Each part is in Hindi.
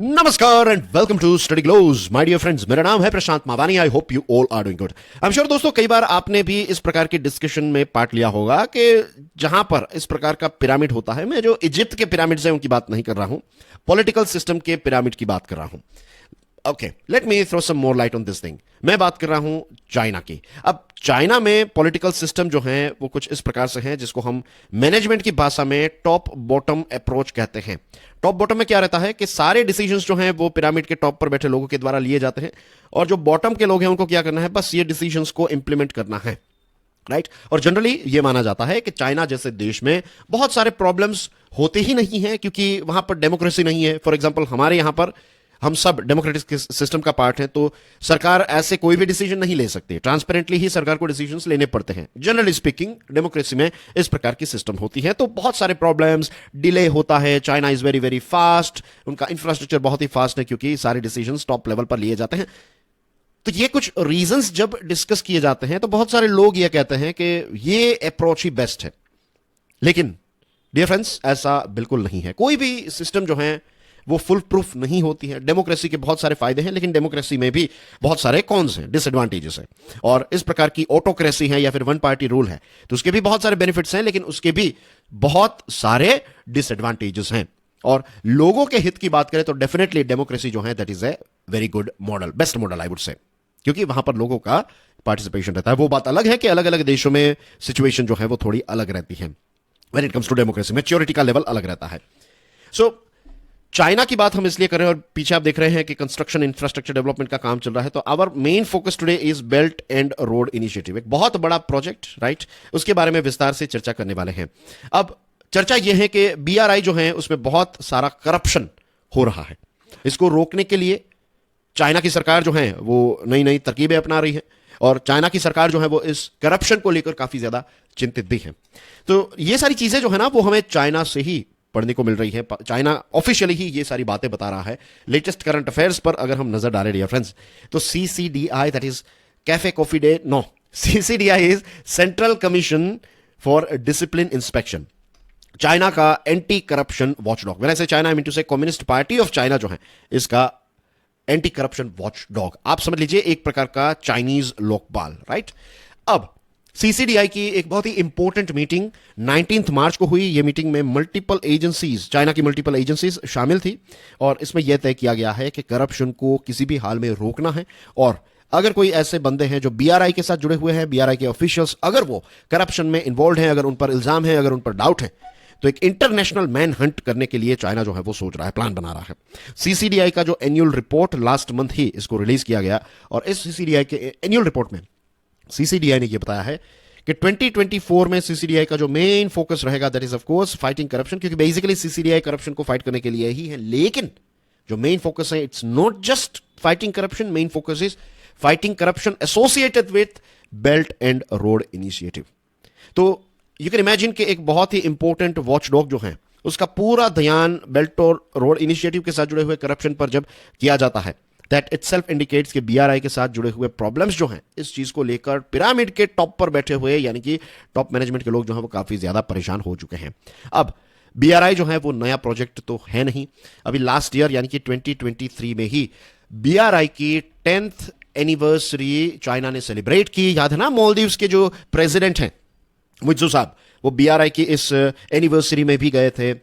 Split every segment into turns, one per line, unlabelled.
नमस्कार and welcome to study glows my dear friends. मेरा नाम है Prashant Mawani. I hope you all are doing good. I am sure दोस्तों, कई बार आपने भी इस प्रकार के डिस्कशन में पार्ट लिया होगा कि जहां पर इस प्रकार का पिरामिड होता है। मैं जो इजिप्ट के पिरामिड्स हैं उनकी बात नहीं कर रहा हूं, पॉलिटिकल सिस्टम के पिरामिड की बात कर रहा हूं। Okay, let me throw some more light on this thing. मैं बात कर रहा हूं चाइना की। अब चाइना में पॉलिटिकल सिस्टम जो है वो कुछ इस प्रकार से है जिसको हम मैनेजमेंट की भाषा में टॉप बॉटम अप्रोच कहते हैं। टॉप बॉटम में क्या रहता है कि सारे डिसीजंस जो हैं वो पिरामिड के टॉप पर बैठे लोगों के द्वारा लिए जाते हैं, और जो बॉटम के लोग हैं उनको क्या करना है, बस ये डिसीजंस को इंप्लीमेंट करना है, राइट। और जनरली ये माना जाता है कि चाइना जैसे देश में बहुत सारे प्रॉब्लम्स होते ही नहीं है क्योंकि वहां पर डेमोक्रेसी नहीं है। फॉर एग्जाम्पल, हमारे यहां पर हम सब डेमोक्रेटिक सिस्टम का पार्ट है, तो सरकार ऐसे कोई भी डिसीजन नहीं ले सकती। ट्रांसपेरेंटली ही सरकार को डिसीजंस लेने पड़ते हैं। जनरली स्पीकिंग डेमोक्रेसी में इस प्रकार की सिस्टम होती है, तो बहुत सारे प्रॉब्लम्स, डिले होता है। China is very very fast, उनका इंफ्रास्ट्रक्चर बहुत ही फास्ट है क्योंकि सारे डिसीजंस टॉप लेवल पर लिए जाते हैं। तो ये कुछ रीजंस जब डिस्कस किए जाते हैं तो बहुत सारे लोग ये कहते हैं कि ये अप्रोच ही बेस्ट है। लेकिन डियर फ्रेंड्स, ऐसा बिल्कुल नहीं है। कोई भी सिस्टम जो है वो फुल प्रूफ नहीं होती है। डेमोक्रेसी के बहुत सारे फायदे हैं, लेकिन डेमोक्रेसी में भी बहुत सारे कॉन्स हैं, डिसएडवांटेजेस हैं। और इस प्रकार की ऑटोक्रेसी है या फिर वन पार्टी रूल है तो उसके भी बहुत सारे बेनिफिट्स हैं, लेकिन उसके भी बहुत सारे डिसएडवांटेजेस हैं। और लोगों के हित की बात करें तो डेफिनेटली डेमोक्रेसी जो है that is a very good model, best model I would से, क्योंकि वहां पर लोगों का पार्टिसिपेशन रहता है। वो बात अलग है कि अलग अलग देशों में सिचुएशन जो है वो थोड़ी अलग रहती है। When it comes to democracy, maturity का लेवल अलग रहता है। सो चाइना की बात हम इसलिए कर रहे हैं, और पीछे आप देख रहे हैं कि कंस्ट्रक्शन इंफ्रास्ट्रक्चर डेवलपमेंट का काम चल रहा है। तो our main focus today is belt and road initiative, एक बहुत बड़ा प्रोजेक्ट, राइट। उसके बारे में विस्तार से चर्चा करने वाले हैं। अब चर्चा यह है कि बीआरआई जो है उसमें बहुत सारा करप्शन हो रहा है। इसको रोकने के लिए चाइना की सरकार जो है वो नई नई तरकीबें अपना रही है, और चाइना की सरकार जो है वो इस करप्शन को लेकर काफी ज्यादा चिंतित भी है। तो ये सारी चीजें जो है ना वो हमें चाइना से ही पढ़ने को मिल रही है। चाइना ऑफिशियली ही ये सारी बातें बता रहा है। लेटेस्ट करंट अफेयर्स पर अगर हम नजर डालें डियर फ्रेंड्स, तो CCDI, that is Cafe Coffee Day, no, CCDI is Central Commission for Discipline Inspection, China का anti corruption watchdog. When I say China I mean to say Communist Party of China जो है इसका एंटी करप्शन वॉचडॉग। आप समझ लीजिए एक प्रकार का चाइनीज लोकपाल, राइट। अब सीसीडीआई की एक बहुत ही इंपॉर्टेंट मीटिंग 19 मार्च को हुई। यह मीटिंग में मल्टीपल एजेंसीज, चाइना की मल्टीपल एजेंसीज शामिल थी, और इसमें यह तय किया गया है कि करप्शन को किसी भी हाल में रोकना है। और अगर कोई ऐसे बंदे हैं जो बीआरआई के साथ जुड़े हुए हैं, बीआरआई के ऑफिशियल्स, अगर वो करप्शन में इन्वॉल्व हैं, अगर उन पर इल्जाम है, अगर उन पर डाउट है, तो एक इंटरनेशनल मैन हंट करने के लिए चाइना जो है वो सोच रहा है, प्लान बना रहा है। सीसीडीआई का जो एनुअल रिपोर्ट लास्ट मंथ ही इसको रिलीज किया गया, और इस सीसीडीआई के एनुअल रिपोर्ट में सीसीडीआई ने यह बताया है कि 2024 में सीसीडीआई का जो मेन फोकस रहेगा that is of course fighting corruption, क्योंकि बेसिकली सीसीडीआई करप्शन को फाइट करने के लिए ही है। लेकिन जो मेन फोकस है, it's not just fighting corruption, main focus is fighting corruption associated with belt and road initiative. तो यू कैन इमेजिन कि एक बहुत ही इंपॉर्टेंट वॉचडॉग जो है उसका पूरा ध्यान बेल्ट और रोड इनिशिएटिव के साथ जुड़े हुए करप्शन पर जब किया जाता है, दैट इटसेल्फ इंडिकेट्स कि बीआरआई के साथ जुड़े हुए प्रॉब्लम्स जो हैं इस चीज को लेकर पिरामिड के टॉप पर बैठे हुए यानी कि टॉप मैनेजमेंट के लोग जो हैं वो काफी ज्यादा परेशान हो चुके हैं। अब बीआरआई जो है वो नया प्रोजेक्ट तो है नहीं। अभी लास्ट ईयर यानी कि 2023 में ही बीआरआई की 10th एनिवर्सरी चाइना ने सेलिब्रेट की। याद है ना, मालदीव्स के जो प्रेसिडेंट हैं मुइज्जू साहब, वो बीआरआई की इस एनिवर्सरी में भी गए थे।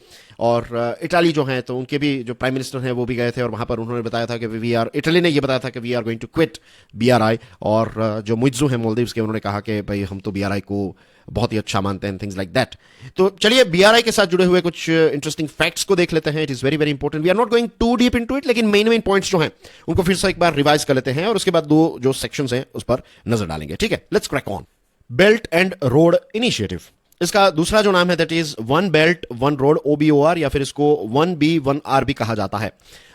और इटाली जो है तो उनके भी जो प्राइम मिनिस्टर हैं वो भी गए थे, और वहां पर उन्होंने बताया था कि इटली ने ये बताया था कि we are going to quit BRI. और जो मुइज्जू हैं मालदीव्स के, उन्होंने कहा कि भाई हम तो बीआरआई को बहुत ही अच्छा मानते हैं, थिंग्स लाइक दैट। तो चलिए बीआरआई के साथ जुड़े हुए कुछ इंटरेस्टिंग फैक्ट्स को देख लेते हैं। It is very very important. We are not going to deep into it, लेकिन मेन पॉइंट्स जो हैं उनको फिर से एक बार रिवाइज कर लेते हैं, और उसके बाद दो जो सेक्शंस हैं उस पर नजर डालेंगे। ठीक है, let's crack on. Belt and road initiative, इसका दूसरा जो नाम है that is one belt one road, OBOR, या फिर इसको 1B1R भी कहा जाता है।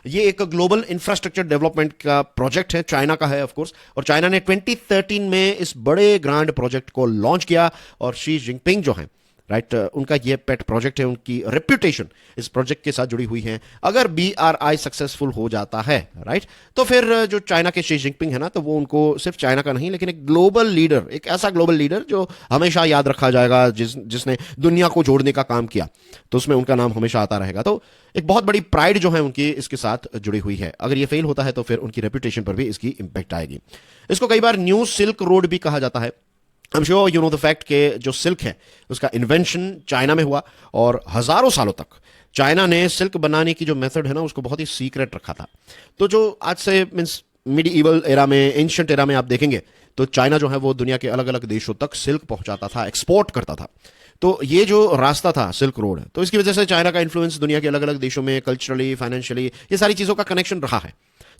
ये एक ग्लोबल इंफ्रास्ट्रक्चर डेवलपमेंट का प्रोजेक्ट है, चाइना का है ऑफ कोर्स, और चाइना ने 2013 में इस बड़े ग्रांड प्रोजेक्ट को लॉन्च किया। और शी जिनपिंग जो है राइट। उनका ये पेट प्रोजेक्ट है, उनकी रेप्यूटेशन इस प्रोजेक्ट के साथ जुड़ी हुई है। अगर BRI सक्सेसफुल हो जाता है, राइट, तो फिर जो चाइना के शी जिनपिंग है ना, तो वो उनको सिर्फ चाइना का नहीं लेकिन एक ग्लोबल लीडर, एक ऐसा ग्लोबल लीडर जो हमेशा याद रखा जाएगा, जिसने दुनिया को जोड़ने का काम किया, तो उसमें उनका नाम हमेशा आता रहेगा। तो एक बहुत बड़ी प्राइड जो है उनकी इसके साथ जुड़ी हुई है। अगर ये फेल होता है तो फिर उनकी रेप्यूटेशन पर भी इसकी इंपैक्ट आएगी। इसको कई बार न्यू सिल्क रोड भी कहा जाता है। आई am sure you know the fact के जो सिल्क है उसका इन्वेंशन चाइना में हुआ और हजारों सालों तक चाइना ने सिल्क बनाने की जो मेथड है ना उसको बहुत ही सीक्रेट रखा था। तो जो आज से मीन्स मिडीवल एरा में, एंशिएंट एरा में आप देखेंगे तो चाइना जो है वो दुनिया के अलग अलग देशों तक सिल्क पहुंचाता था, एक्सपोर्ट करता था। तो ये जो रास्ता था सिल्क रोड, तो इसकी वजह से चाइना का इन्फ्लुएंस दुनिया के अलग अलग देशों में कल्चरली, फाइनेंशियली, ये सारी चीजों का कनेक्शन रहा है।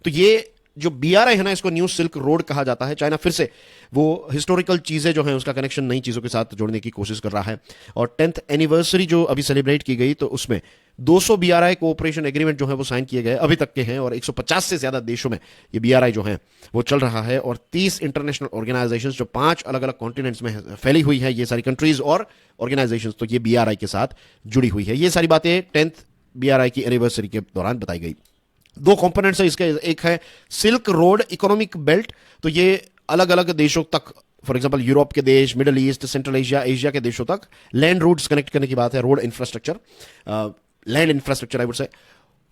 तो ये जो BRI है ना, इसको न्यू सिल्क रोड कहा जाता है। चाइना फिर से वो हिस्टोरिकल चीजें जो हैं उसका कनेक्शन नई चीजों के साथ जोड़ने की कोशिश कर रहा है। और 10th एनिवर्सरी जो अभी सेलिब्रेट की गई, तो उसमें 200 BRI कोऑपरेशन एग्रीमेंट जो है वो साइन किए गए अभी तक के हैं, और 150 से ज्यादा देशों में ये BRI जो है वो चल रहा है। और 30 इंटरनेशनल ऑर्गेनाइजेशंस जो 5 अलग अलग कॉन्टिनेंट्स में फैली हुई है, ये सारी कंट्रीज और ऑर्गेनाइजेशंस, तो ये BRI के साथ जुड़ी हुई है। ये सारी बातें 10th BRI की एनिवर्सरी के दौरान बताई गई। 2 कंपोनेंट्स है इसके, एक है सिल्क रोड इकोनॉमिक बेल्ट, तो ये अलग अलग देशों तक, फॉर एग्जांपल यूरोप के देश, middle east, central Asia, Asia के देशों तक लैंड रूट्स कनेक्ट करने की बात है, road infrastructure, land infrastructure I would say.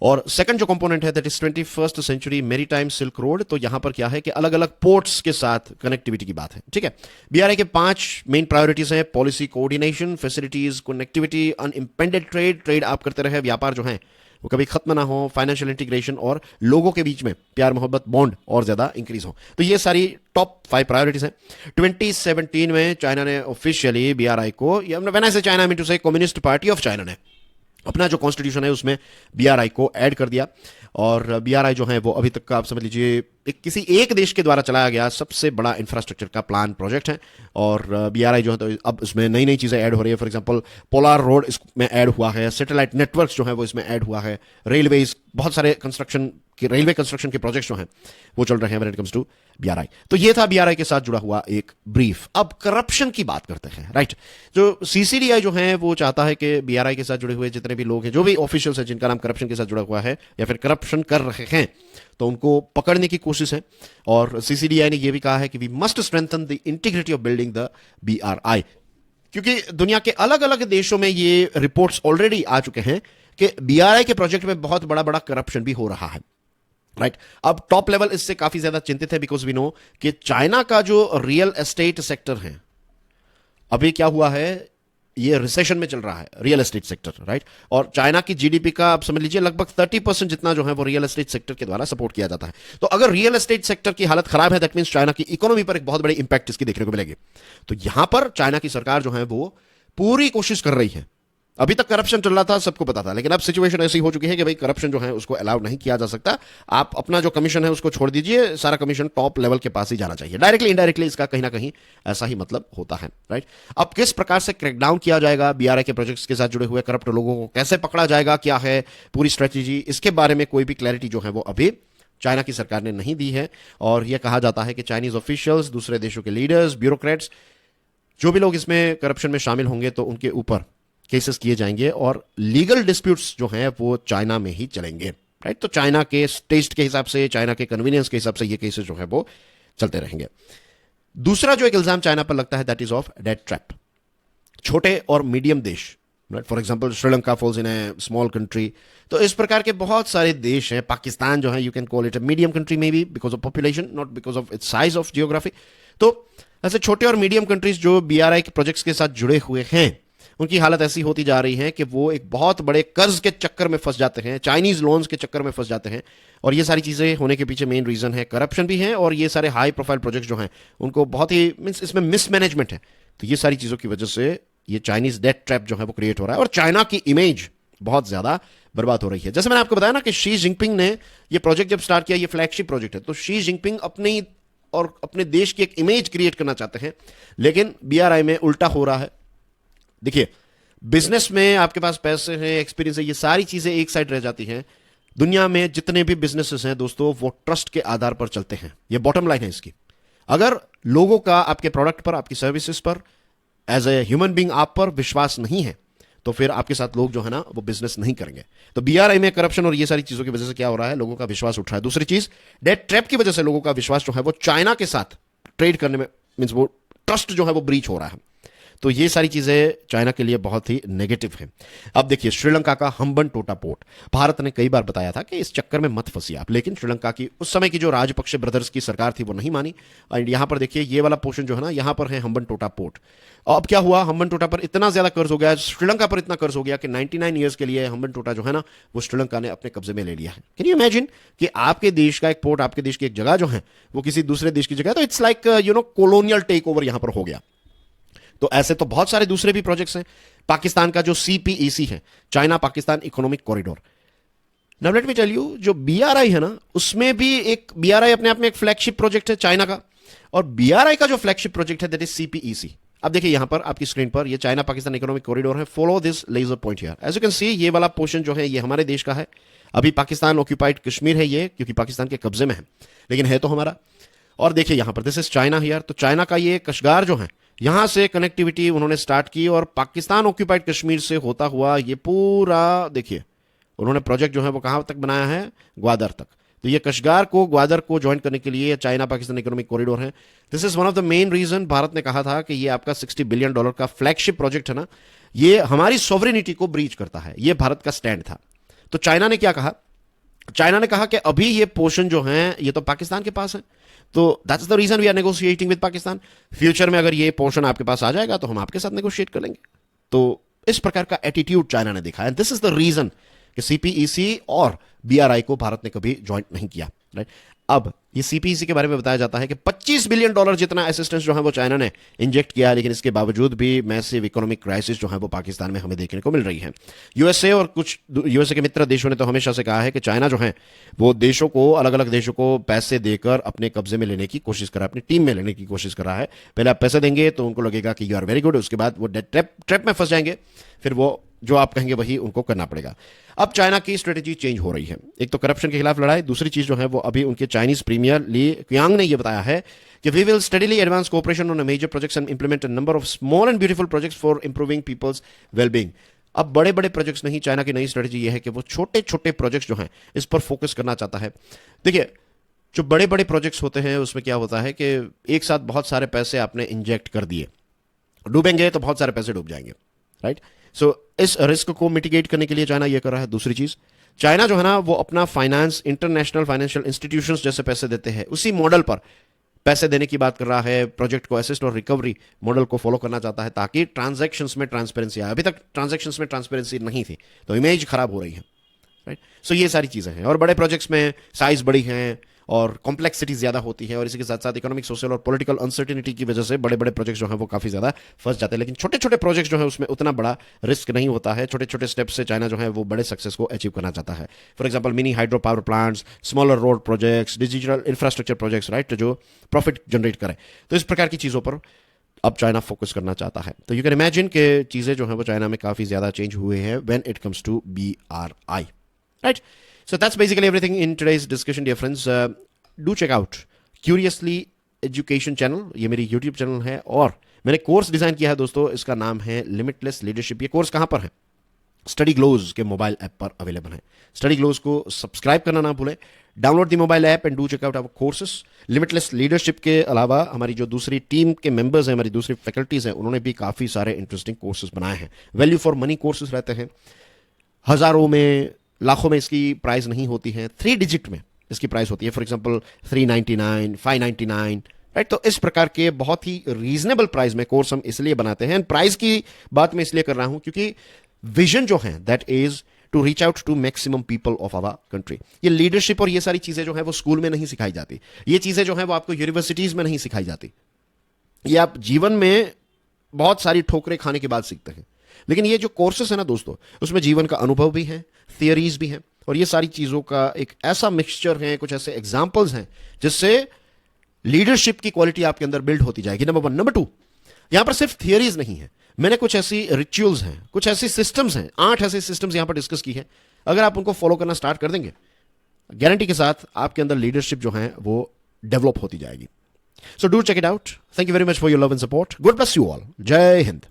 और सेकंड जो कंपोनेंट है that is 21st century maritime silk road, तो यहां पर क्या है कि अलग अलग पोर्ट्स के साथ कनेक्टिविटी की बात है। ठीक है, BRI के 5 मेन प्रायोरिटीज हैं: policy coordination, facilities, connectivity, unimpeded trade, trade आप करते रहे, व्यापार जो है वो कभी खत्म ना हो, फाइनेंशियल इंटीग्रेशन, और लोगों के बीच में प्यार मोहब्बत बॉन्ड और ज्यादा इंक्रीज हो। तो ये सारी टॉप 5 प्रायोरिटीज हैं। 2017 में चाइना ने ऑफिशियली BRI को, when I say China I mean to say Communist Party of China ने अपना जो कॉन्स्टिट्यूशन है उसमें BRI को ऐड कर दिया। और BRI जो है वो अभी तक का आप समझ लीजिए किसी एक देश के द्वारा चलाया गया सबसे बड़ा इंफ्रास्ट्रक्चर का प्लान प्रोजेक्ट है। और BRI जो है तो अब इसमें नई नई चीजें ऐड हो रही है। फॉर एग्जांपल पोलार रोड इसमें ऐड हुआ है, सैटेलाइट नेटवर्क्स जो है वो इसमें ऐड हुआ है, रेलवेज, बहुत सारे कंस्ट्रक्शन के, रेलवे कंस्ट्रक्शन के प्रोजेक्ट्स जो हैं वो चल रहे हैं when it comes to BRI। तो ये था BRI के साथ जुड़ा हुआ एक ब्रीफ। अब करप्शन की बात करते हैं, राइट। जो CCDI जो है वो चाहता है कि BRI के साथ जुड़े हुए जितने भी लोग हैं, जो भी ऑफिशियल्स हैं जिनका नाम करप्शन के साथ जुड़ा हुआ है या फिर करप्शन कर रहे हैं, तो उनको पकड़ने की कोशिश है। और CCDI ने यह भी कहा है कि we must strengthen the integrity of building the BRI, क्योंकि दुनिया के अलग अलग देशों में ये रिपोर्ट्स ऑलरेडी आ चुके हैं कि BRI के प्रोजेक्ट में बहुत बड़ा बड़ा करप्शन भी हो रहा है, राइट। अब टॉप लेवल इससे काफी ज्यादा चिंतित है, बिकॉज वी नो कि चाइना का जो रियल एस्टेट सेक्टर है, अभी क्या हुआ है, ये रिसेशन में चल रहा है रियल एस्टेट सेक्टर, राइट। और चाइना की GDP का आप समझ लीजिए लगभग 30% जितना जो है वो रियल एस्टेट सेक्टर के द्वारा सपोर्ट किया जाता है। तो अगर रियल एस्टेट सेक्टर की हालत खराब है, दैट मींस चाइना की इकोनॉमी पर एक बहुत बड़ी इंपैक्ट इसकी देखने को मिलेगी। तो यहां पर चाइना की सरकार जो है वो पूरी कोशिश कर रही है। अभी तक करप्शन चल रहा था, सबको पता था, लेकिन अब सिचुएशन ऐसी हो चुकी है कि भाई करप्शन जो है उसको अलाउ नहीं किया जा सकता। आप अपना जो कमीशन है उसको छोड़ दीजिए, सारा कमीशन टॉप लेवल के पास ही जाना चाहिए। डायरेक्टली इनडायरेक्टली इसका कहीं ना कहीं ऐसा ही मतलब होता है, राइट। अब किस प्रकार से क्रैकडाउन किया जाएगा, BRI के प्रोजेक्ट्स के साथ जुड़े हुए करप्ट लोगों को कैसे पकड़ा जाएगा, क्या है पूरी स्ट्रेटेजी, इसके बारे में कोई भी क्लैरिटी जो है वो अभी चाइना की सरकार ने नहीं दी है। और यह कहा जाता है कि चाइनीज ऑफिशियल्स, दूसरे देशों के लीडर्स, ब्यूरोक्रेट्स, जो भी लोग इसमें करप्शन में शामिल होंगे तो उनके ऊपर केसेस किए जाएंगे और लीगल डिस्प्यूट्स जो हैं वो चाइना में ही चलेंगे, राइट। तो चाइना के टेस्ट के हिसाब से, चाइना के कन्वीनियंस के हिसाब से ये केसेस जो है वो चलते रहेंगे। दूसरा जो एक इल्जाम चाइना पर लगता है that is of debt trap. छोटे और मीडियम देश, right, for example Sri Lanka falls in A small country, तो इस प्रकार के बहुत सारे देश हैं। पाकिस्तान जो है you can call it a medium country, may be because of population, not because of its size of geography. तो ऐसे छोटे और मीडियम कंट्रीज जो BRI के प्रोजेक्ट्स के साथ जुड़े हुए हैं, उनकी हालत ऐसी होती जा रही है कि वो एक बहुत बड़े कर्ज के चक्कर में फंस जाते हैं, चाइनीज लोन्स के चक्कर में फंस जाते हैं। और ये सारी चीजें होने के पीछे मेन रीजन है करप्शन भी है, और ये सारे हाई प्रोफाइल प्रोजेक्ट जो हैं उनको बहुत ही मींस इसमें मिसमैनेजमेंट है। तो ये सारी चीजों की वजह से ये चाइनीज डेट ट्रैप जो है वो क्रिएट हो रहा है, और चाइना की इमेज बहुत ज्यादा बर्बाद हो रही है। जैसे मैंने आपको बताया ना कि शी जिनपिंग ने ये प्रोजेक्ट जब स्टार्ट किया, ये फ्लैगशिप प्रोजेक्ट है, तो शी जिनपिंग अपनी और अपने देश की एक इमेज क्रिएट करना चाहते हैं, लेकिन BRI में उल्टा हो रहा है। देखिए, बिजनेस में आपके पास पैसे हैं, एक्सपीरियंस है, ये सारी चीजें एक साइड रह जाती हैं। दुनिया में जितने भी बिजनेसेस हैं दोस्तों, वो ट्रस्ट के आधार पर चलते हैं। ये बॉटम लाइन है इसकी। अगर लोगों का आपके प्रोडक्ट पर, आपकी सर्विसेज पर एज ए ह्यूमन बींग आप पर विश्वास नहीं है तो फिर आपके साथ लोग जो है ना वो बिजनेस नहीं करेंगे। तो बीआरआई में करप्शन और ये सारी चीजों की वजह से क्या हो रहा है, लोगों का विश्वास उठ रहा है। दूसरी चीज, डेट ट्रैप की वजह से लोगों का विश्वास जो है वो चाइना के साथ ट्रेड करने में, मींस वो ट्रस्ट जो है वो ब्रीच हो रहा है। तो ये सारी चीजें चाइना के लिए बहुत ही नेगेटिव है। अब देखिए श्रीलंका का हम्बन टोटा पोर्ट, भारत ने कई बार बताया था कि इस चक्कर में मत फंसिए आप, लेकिन श्रीलंका की उस समय की जो राजपक्षे ब्रदर्स की सरकार थी वो नहीं मानी। एंड यहां पर देखिए ये वाला पोर्शन जो है ना, यहां पर है हम्बन टोटा पोर्ट। अब क्या हुआ, हम्बन टोटा पर इतना ज्यादा कर्ज हो गया, श्रीलंका पर इतना कर्ज हो गया कि 99 ईयर्स के लिए हम्बन टोटा जो है ना वो श्रीलंका ने अपने कब्जे में ले लिया है। कैन यू इमेजिन कि आपके देश का एक पोर्ट, आपके देश की एक जगह जो है वो किसी दूसरे देश की जगह, तो it's like colonial take over यहां पर हो गया। तो ऐसे तो बहुत सारे दूसरे भी प्रोजेक्ट्स हैं। पाकिस्तान का जो सीपीईसी है, China Pakistan economic corridor, now let me tell you, जो बीआरआई है ना उसमें भी एक, बीआरआई अपने आप में एक फ्लैगशिप प्रोजेक्ट है चाइना का, और बीआरआई का जो फ्लैगशिप प्रोजेक्ट है दैट इज सीपीईसी। अब देखिए यहां पर आपकी स्क्रीन पर ये चाइना पाकिस्तान इकोनॉमिक कॉरिडोर है। Follow this laser point here, as you can see ये वाला पोर्शन जो है ये हमारे देश का है। अभी पाकिस्तान ऑक्यूपाइड कश्मीर है ये, क्योंकि पाकिस्तान के कब्जे में है, लेकिन है तो हमारा। और देखिए यहां पर दिस इज चाइना हियर, तो चाइना का ये कशगार जो है, यहां से कनेक्टिविटी उन्होंने स्टार्ट की और पाकिस्तान ऑक्यूपाइड कश्मीर से होता हुआ ये पूरा देखिए उन्होंने प्रोजेक्ट जो है वो कहां तक बनाया है, ग्वादर तक। तो ये कशगार को, ग्वादर को ज्वाइन करने के लिए चाइना पाकिस्तान इकोनॉमिक कॉरिडोर है। This is one of the main reason Bharat ने कहा था कि ये आपका $60 बिलियन का फ्लैगशिप प्रोजेक्ट है ना, ये हमारी सॉवरेनिटी को ब्रीच करता है, ये भारत का स्टैंड था। तो चाइना ने क्या कहा, चाइना ने कहा कि अभी ये पोर्शन जो है ये तो पाकिस्तान के पास है, तो that's the reason we are negotiating with Pakistan. Future में अगर ये पोर्शन आपके पास आ जाएगा तो हम आपके साथ नेगोशिएट कर लेंगे। तो इस प्रकार का एटीट्यूड चाइना ने दिखाया। दिस इज द रीजन कि सीपीईसी और बीआरआई को भारत ने कभी ज्वाइन नहीं किया, राइट। अब ये सीपीईसी के बारे में बताया जाता है कि $25 बिलियन जितना असिस्टेंस जो है वो चाइना ने इंजेक्ट किया, लेकिन इसके बावजूद भी मैसिव इकोनॉमिक क्राइसिस जो है वो पाकिस्तान में हमें देखने को मिल रही है। यूएसए और कुछ यूएसए के मित्र देशों ने तो हमेशा से कहा है कि चाइना जो है वो देशों को, अलग अलग देशों को पैसे देकर अपने कब्जे में लेने की कोशिश कर रहा है, अपनी टीम में लेने की कोशिश कर रहा है। पहले आप पैसे देंगे तो उनको लगेगा कि यू आर वेरी गुड, उसके बाद वो ट्रैप में फंस जाएंगे, फिर वो जो आप कहेंगे वही उनको करना पड़ेगा। अब चाइना की स्ट्रेटेजी चेंज हो रही है, एक तो करप्शन के खिलाफ लड़ाई, दूसरी चीज जो है वो अभी उनके चाइनीज प्रीमियर ली क्यांग ने ये बताया है कि we will steadily advance cooperation on a major projects and implement a number of small and beautiful projects for improving people's wellbeing. अब बड़े बड़े प्रोजेक्ट्स नहीं, चाइना की नई स्ट्रेटेजी ये है कि वो छोटे छोटे प्रोजेक्ट्स जो हैं इस पर फोकस करना चाहता है। देखिए जो बड़े बड़े प्रोजेक्ट्स होते हैं उसमें क्या होता है कि एक साथ बहुत सारे पैसे आपने इंजेक्ट कर दिए, डूबेंगे तो बहुत सारे पैसे डूब जाएंगे, राइट। सो इस रिस्क को मिटिगेट करने के लिए चाइना ये कर रहा है। दूसरी चीज, चाइना जो है ना वो अपना फाइनेंस, इंटरनेशनल फाइनेंशियल इंस्टीट्यूशंस जैसे पैसे देते हैं उसी मॉडल पर पैसे देने की बात कर रहा है। प्रोजेक्ट को असिस्ट और रिकवरी मॉडल को फॉलो करना चाहता है ताकि ट्रांजैक्शंस में ट्रांसपेरेंसी आए। अभी तक ट्रांजैक्शंस में ट्रांसपेरेंसी नहीं थी तो इमेज खराब हो रही है, राइट। सो ये सारी चीजें हैं, और बड़े प्रोजेक्ट्स में साइज बड़ी हैं और कॉम्प्लेक्सिटी ज्यादा होती है, और इसी के साथ साथ इकोनॉमिक, सोशल और पॉलिटिकल अनसर्टेनिटी की वजह से बड़े बड़े प्रोजेक्ट्स जो हैं वो काफी ज्यादा फंस जाते हैं। लेकिन छोटे छोटे प्रोजेक्ट्स जो है उसमें उतना बड़ा रिस्क नहीं होता है। छोटे छोटे स्टेप्स से चाइना जो है वो बड़े सक्सेस को अचीव करना चाहता है। For example mini hydro power plants, smaller road projects, digital infrastructure projects, right, जो प्रॉफिट जनरेट करे। तो इस प्रकार की चीजों पर अब चाइना फोकस करना चाहता है। तो यू कैन इमेजिन कि चीजें जो है वो चाइना में काफी ज्यादा चेंज हुए हैं when it comes to BRI, right. So that's basically everything in today's discussion, dear friends. Do check out Curiously Education channel, ये मेरी YouTube चैनल है, और मैंने कोर्स डिजाइन किया है दोस्तों, इसका नाम है लिमिटलेस लीडरशिप। ये कोर्स कहां पर है? स्टडी ग्लोज के मोबाइल ऐप पर अवेलेबल है। स्टडी ग्लोज को सब्सक्राइब करना ना भूलें। Download the mobile app and do check out our courses. Limitless leadership के अलावा हमारी जो दूसरी टीम के मेंबर्स हैं, हमारी दूसरी फैकल्टीज हैं, उन्होंने भी काफी सारे इंटरेस्टिंग कोर्सेज बनाए हैं। वैल्यू फॉर मनी कोर्सेज रहते हैं, हजारों में, लाखों में इसकी प्राइस नहीं होती है, 3 डिजिट में इसकी प्राइस होती है। For example 399, 599, right. तो इस प्रकार के बहुत ही रीजनेबल प्राइस में कोर्स हम इसलिए बनाते हैं। प्राइस की बात मैं इसलिए कर रहा हूं क्योंकि विजन जो है that is to reach out to maximum people of our country. ये लीडरशिप और ये सारी चीजें जो है वो स्कूल में नहीं सिखाई जाती, ये चीजें जो है वो आपको यूनिवर्सिटीज में नहीं सिखाई जाती, ये आप जीवन में बहुत सारी ठोकरें खाने के बाद सीखते हैं। लेकिन ये जो कोर्सेस है ना दोस्तों, उसमें जीवन का अनुभव भी है, थियरीज भी हैं, और ये सारी चीजों का एक ऐसा मिक्सचर है, कुछ ऐसे एग्जाम्पल्स हैं जिससे लीडरशिप की क्वालिटी आपके अंदर बिल्ड होती जाएगी। नंबर 1। नंबर 2, यहां पर सिर्फ थियरीज नहीं है, मैंने कुछ ऐसी रिचुअल्स हैं, कुछ ऐसी सिस्टम्स हैं, 8 ऐसे सिस्टम्स यहां पर डिस्कस की है। अगर आप उनको फॉलो करना स्टार्ट कर देंगे, गारंटी के साथ आपके अंदर लीडरशिप जो है वो डेवलप होती जाएगी। So do check it out. Thank you very much for your love and support. God bless you all. Jai Hind.